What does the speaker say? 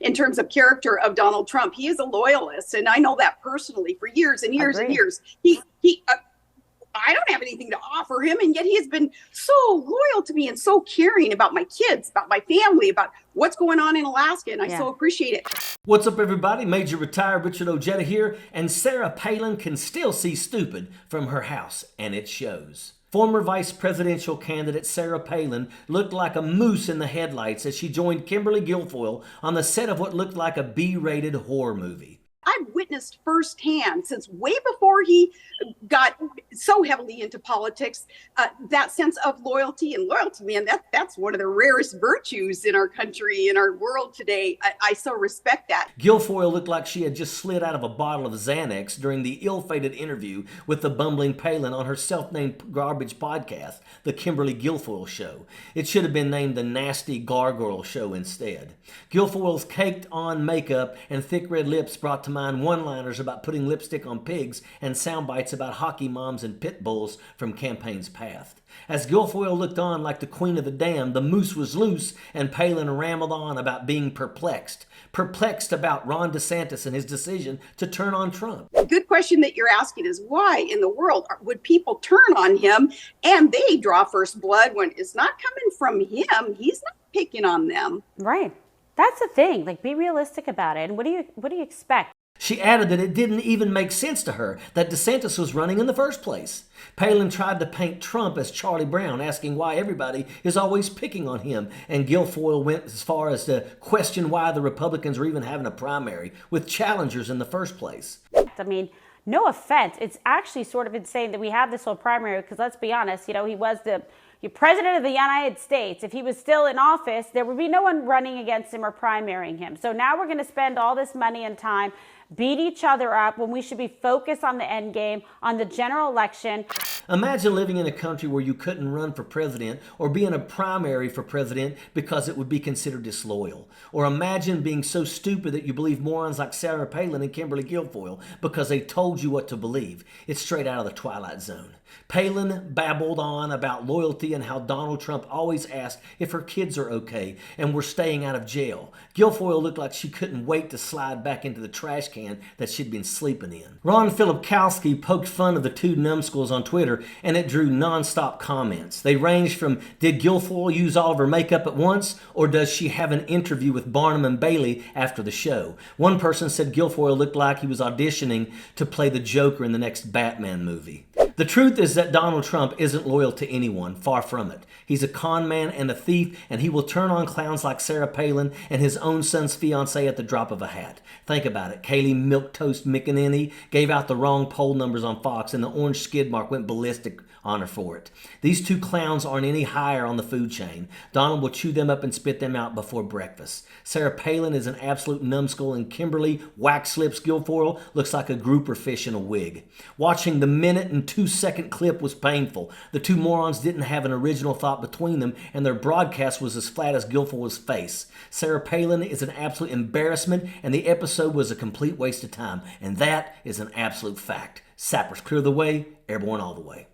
in terms of character of Donald Trump. He is a loyalist, and I know that personally for years and years and years. I don't have anything to offer him, and yet he has been so loyal to me and so caring about my kids, about my family, about what's going on in Alaska, and I so appreciate it. What's up, everybody? Major Retired Richard Ojeda here, and Sarah Palin can still see stupid from her house, and it shows. Former vice presidential candidate Sarah Palin looked like a moose in the headlights as she joined Kimberly Guilfoyle on the set of what looked like a B-rated horror movie. I've witnessed firsthand, since way before he got so heavily into politics, that sense of loyalty. And loyalty, man, that's one of the rarest virtues in our country, in our world today. I so respect that. Guilfoyle looked like she had just slid out of a bottle of Xanax during the ill-fated interview with the bumbling Palin on her self-named garbage podcast, The Kimberly Guilfoyle Show. It should have been named The Nasty Gargoyle Show instead. Guilfoyle's caked-on makeup and thick red lips brought to mind one-liners about putting lipstick on pigs and sound bites about hockey moms and pit bulls from campaigns past. As Guilfoyle looked on like the queen of the damned, the moose was loose, and Palin rambled on about being perplexed about Ron DeSantis and his decision to turn on Trump. The good question that you're asking is why in the world would people turn on him and they draw first blood when it's not coming from him? He's not picking on them. Right. That's the thing. Like, be realistic about it. And what do you expect? She added that it didn't even make sense to her that DeSantis was running in the first place. Palin tried to paint Trump as Charlie Brown, asking why everybody is always picking on him, and Guilfoyle went as far as to question why the Republicans are even having a primary with challengers in the first place. I mean, no offense, it's actually sort of insane that we have this whole primary because let's be honest, he was the president of the United States. If he was still in office, there would be no one running against him or primarying him. So now we're going to spend all this money and time, beat each other up when we should be focused on the end game, on the general election. Imagine living in a country where you couldn't run for president or be in a primary for president because it would be considered disloyal. Or imagine being so stupid that you believe morons like Sarah Palin and Kimberly Guilfoyle because they told you what to believe. It's straight out of the Twilight Zone. Palin babbled on about loyalty and how Donald Trump always asked if her kids are okay and were staying out of jail. Guilfoyle looked like she couldn't wait to slide back into the trash can that she'd been sleeping in. Ron Filipkowski poked fun of the two numbskulls on Twitter, and it drew non-stop comments. They ranged from, did Guilfoyle use all of her makeup at once, or does she have an interview with Barnum and Bailey after the show? One person said Guilfoyle looked like he was auditioning to play the Joker in the next Batman movie. The truth is that Donald Trump isn't loyal to anyone, far from it. He's a con man and a thief, and he will turn on clowns like Sarah Palin and his own son's fiancée at the drop of a hat. Think about it. Kayleigh Milquetoast McEnany gave out the wrong poll numbers on Fox, and the orange skid mark went ballistic on her for it. These two clowns aren't any higher on the food chain. Donald will chew them up and spit them out before breakfast. Sarah Palin is an absolute numbskull, and Kimberly Wax Lips Guilfoyle looks like a grouper fish in a wig. Watching the minute and 2-second clip was painful. The two morons didn't have an original thought between them, and their broadcast was as flat as Guilfoyle's face. Sarah Palin is an absolute embarrassment, and the episode was a complete waste of time, and that is an absolute fact. Sappers clear the way, airborne all the way.